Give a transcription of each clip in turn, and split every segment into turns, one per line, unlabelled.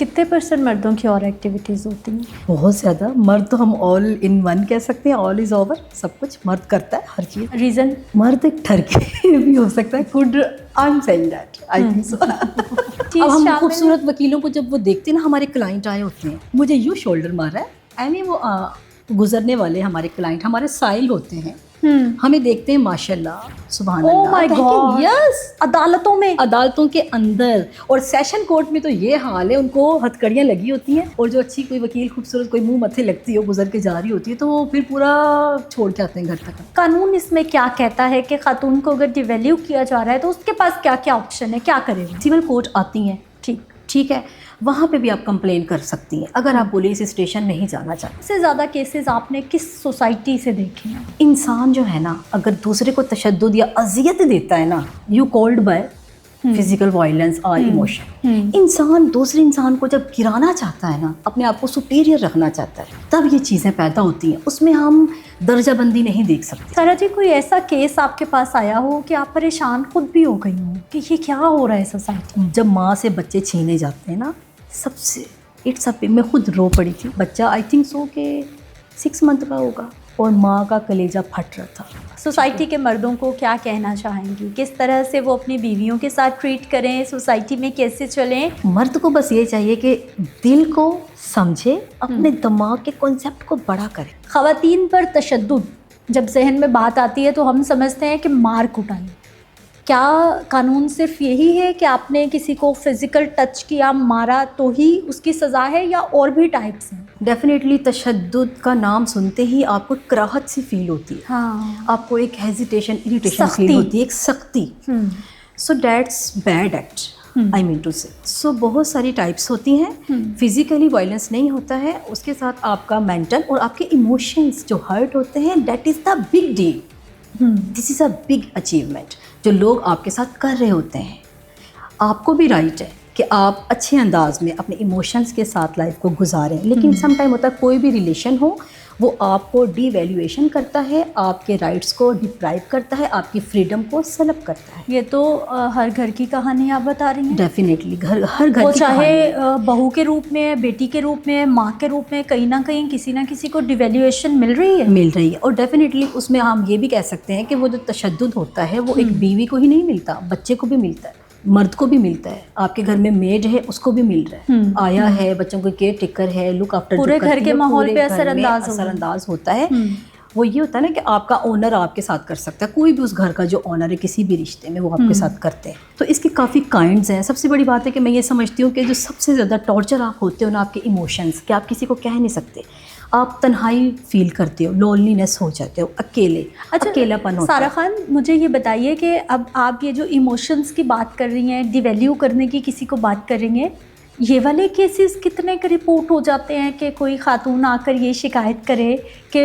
کتنے % مردوں کی اور ایکٹیویٹیز ہوتی ہیں؟
بہت زیادہ. مرد تو ہم آل ان ون کہہ سکتے ہیں, آل از اوور, سب کچھ مرد کرتا ہے ہر چیز.
ریزن؟
مرد ایک ٹھرکی بھی ہو سکتا ہے. کوڈ I am seeing that, I think so. اب ہم خوبصورت وکیلوں کو جب وہ دیکھتے ہیں نا, ہمارے کلائنٹ آئے ہوتے ہیں, مجھے یوں شولڈر مارا ہے, آئی مین وہ گزرنے والے ہمارے کلائنٹ ہمارے سائل ہوتے ہیں, ہمیں دیکھتے ہیں ماشاء اللہ سبحان اللہ.
Oh my God.
یس,
عدالتوں
کے اندر اور سیشن کورٹ میں تو یہ حال ہے, ان کو ہتھکڑیاں لگی ہوتی ہیں, اور جو اچھی کوئی وکیل خوبصورت کوئی منہ متھے لگتی ہو گزر کے جا رہی ہوتی ہے تو وہ پھر پورا چھوڑ کے آتے ہیں گھر تک.
قانون اس میں کیا کہتا ہے کہ خاتون کو اگر ڈی ویلیو کیا جا رہا ہے تو اس کے پاس کیا کیا آپشن ہے, کیا کرے گا؟
سول کورٹ آتی ہیں, ٹھیک ہے, وہاں پہ بھی آپ کمپلین کر سکتی ہیں اگر آپ پولیس اسٹیشن نہیں جانا چاہتے.
سب سے زیادہ کیسز آپ نے کس سوسائٹی سے دیکھے ہیں؟
انسان جو ہے نا, اگر دوسرے کو تشدد یا اذیت دیتا ہے نا, you called by physical violence اور ایموشن, انسان دوسرے انسان کو جب گرانا چاہتا ہے نا, اپنے آپ کو سپیریئر رکھنا چاہتا ہے, تب یہ چیزیں پیدا ہوتی ہیں. اس میں ہم درجہ بندی نہیں دیکھ سکتے.
سارا جی, کوئی ایسا کیس آپ کے پاس آیا ہو کہ آپ پریشان خود بھی ہو گئی ہوں کہ یہ کیا ہو رہا ہے سوسائٹی؟
جب ماں سے بچے چھینے جاتے ہیں نا, سب سے اٹس اپ, میں خود رو پڑی تھی. بچہ آئی تھنک سو کہ 6 منتھ کا ہوگا, اور ماں کا کلیجہ پھٹ رہا تھا.
سوسائٹی کے مردوں کو کیا کہنا چاہیں گی, کس طرح سے وہ اپنی بیویوں کے ساتھ ٹریٹ کریں, سوسائٹی میں کیسے چلیں؟
مرد کو بس یہ چاہیے کہ دل کو سمجھے, اپنے دماغ کے کنسیپٹ کو بڑا کرے.
خواتین پر تشدد جب ذہن میں بات آتی ہے تو ہم سمجھتے ہیں کہ مار کٹائی. کیا قانون صرف یہی ہے کہ آپ نے کسی کو فزیکل ٹچ کیا, مارا تو ہی اس کی سزا ہے, یا اور بھی ٹائپس ہیں؟
ڈیفینیٹلی تشدد کا نام سنتے ہی آپ کو کراہت سی فیل ہوتی ہے,
ہاں,
آپ کو ایک ہیزیٹیشن, اریٹیشن فیل ہوتی ہے, ایک سختی. So that's bad act, I mean to say. So بہت ساری ٹائپس ہوتی ہیں. فزیکلی وائلنس نہیں ہوتا ہے, اس کے ساتھ آپ کا مینٹل اور آپ کے ایموشنس جو ہرٹ ہوتے ہیں, that is the big deal. This is a big achievement جو لوگ آپ کے ساتھ کر رہے ہوتے ہیں. آپ کو بھی رائٹ ہے کہ آپ اچھے انداز میں اپنے ایموشنس کے ساتھ لائف کو گزاریں, لیکن سم ٹائم ہوتا ہے کوئی بھی ریلیشن ہو, وہ آپ کو ڈی ویلیویشن کرتا ہے, آپ کے رائٹس کو ڈپرائیو کرتا ہے, آپ کی فریڈم کو سلب کرتا ہے.
یہ تو ہر گھر کی کہانی آپ بتا رہی ہیں.
ڈیفینیٹلی ہر گھر
وہ
کی
چاہے بہو کے روپ میں, بیٹی کے روپ میں, ماں کے روپ میں, کہیں نہ کہیں کسی نہ کسی کو ڈیویلیویشن مل رہی ہے.
اور ڈیفینیٹلی اس میں ہم یہ بھی کہہ سکتے ہیں کہ وہ جو تشدد ہوتا ہے وہ ایک بیوی کو ہی نہیں ملتا, بچے کو بھی ملتا ہے, مرد کو بھی ملتا ہے. آپ کے گھر میں میڈ ہے, اس کو بھی مل رہا ہے, آیا ہے, بچوں کو کیئر ٹیکر ہے, لک آفٹر,
پورے گھر کے ماحول پہ اثر
انداز ہوتا ہے. وہ یہ ہوتا ہے نا کہ آپ کا اونر آپ کے ساتھ کر سکتا ہے, کوئی بھی اس گھر کا جو اونر ہے کسی بھی رشتے میں وہ آپ کے ساتھ کرتے ہیں. تو اس کے کافی کائنڈز ہیں. سب سے بڑی بات ہے کہ میں یہ سمجھتی ہوں کہ جو سب سے زیادہ ٹارچر آپ ہوتے ہو نا, آپ کے ایموشنس, کہ آپ کسی کو کہہ نہیں سکتے, آپ تنہائی فیل کرتے ہو, لونلینس ہو جاتے ہو, اکیلا پن ہوتا ہے.
سارا خان, مجھے یہ بتائیے کہ اب آپ یہ جو ایموشنس کی بات کر رہی ہیں, ڈی ویلیو کرنے کی کسی کو بات کر رہی ہیں, یہ والے کیسز کتنے کے رپورٹ ہو جاتے ہیں کہ کوئی خاتون آ کر یہ شکایت کرے کہ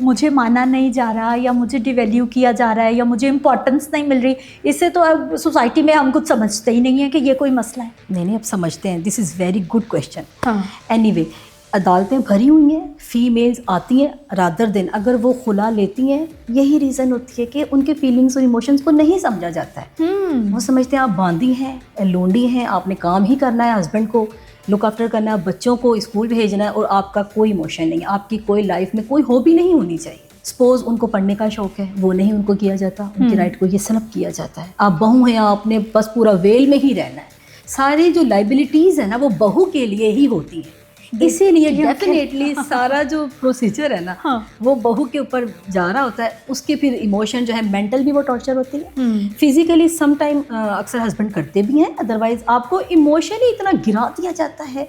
مجھے مانا نہیں جا رہا, یا مجھے ڈی ویلیو کیا جا رہا ہے, یا مجھے امپورٹنس نہیں مل رہی؟ اس سے تو اب سوسائٹی میں ہم کچھ سمجھتے ہی نہیں ہیں کہ یہ کوئی مسئلہ ہے.
نہیں, اب سمجھتے ہیں. دس از ویری گڈ کویشچن.
ہاں,
اینی وے, عدالتیں بھری ہوئی ہیں, فیمیلز آتی ہیں, رادر دن اگر وہ خلا لیتی ہیں, یہی ریزن ہوتی ہے کہ ان کے فیلنگس اور ایموشنس کو نہیں سمجھا جاتا ہے. وہ سمجھتے ہیں آپ باندھی ہیں, لونڈی ہیں, آپ نے کام ہی کرنا ہے, ہسبینڈ کو لک آفٹر کرنا ہے, بچوں کو اسکول بھیجنا ہے, اور آپ کا کوئی ایموشن نہیں, آپ کی کوئی لائف میں کوئی ہابی نہیں ہونی چاہیے. سپوز ان کو پڑھنے کا شوق ہے, وہ نہیں ان کو کیا جاتا, ان کی رائٹ کو یہ سلب کیا جاتا ہے. آپ بہو ہیں, آپ نے بس پورا ویل میں ہی رہنا ہے. ساری جو لائبلٹیز ہیں نا وہ بہو کے لیے ہی ہوتی ہیں. اسی لیے ڈیفینیٹلی سارا جو پروسیجر ہے نا وہ بہو کے اوپر جا رہا ہوتا ہے. اس کے پھر ایموشن جو ہے, مینٹل بھی وہ ٹارچر ہوتی ہے, فزیکلی سم ٹائم اکثر ہسبینڈ کرتے بھی ہیں, ادروائز آپ کو ایموشنلی اتنا گرا دیا جاتا ہے,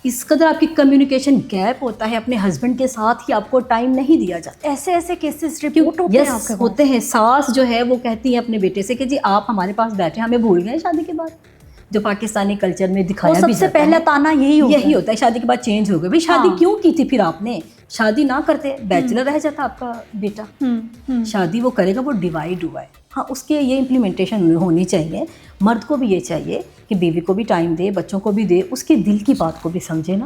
اس قدر آپ کی کمیونیکیشن گیپ ہوتا ہے, اپنے ہسبینڈ کے ساتھ ہی آپ کو ٹائم نہیں دیا جاتا.
ایسے کیسز رپورٹ
ہوتے ہیں. ساس جو ہے وہ کہتی ہے اپنے بیٹے سے کہ جی آپ ہمارے پاس بیٹھے, ہمیں بھول گئے شادی کے بعد. جو پاکستانی کلچر میں دکھایا بھی
سب سے پہلا تانا یہی
ہوتا ہے, شادی کے بعد چینج ہو گئے. بھائی شادی کیوں کی تھی پھر آپ نے؟ شادی نہ کرتے, بیچلر رہ جاتا آپ کا بیٹا. شادی وہ کرے گا, وہ ڈیوائڈ ہوا ہے. ہاں, اس کے یہ امپلیمنٹیشن ہونی چاہیے. مرد کو بھی یہ چاہیے کہ بیوی کو بھی ٹائم دے, بچوں کو بھی دے, اس کے دل کی بات کو بھی سمجھے نا.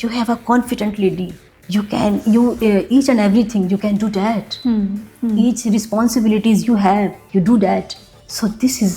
you have a confident lady, you can each and everything you can do that, each responsibilities you have, you do that. So this is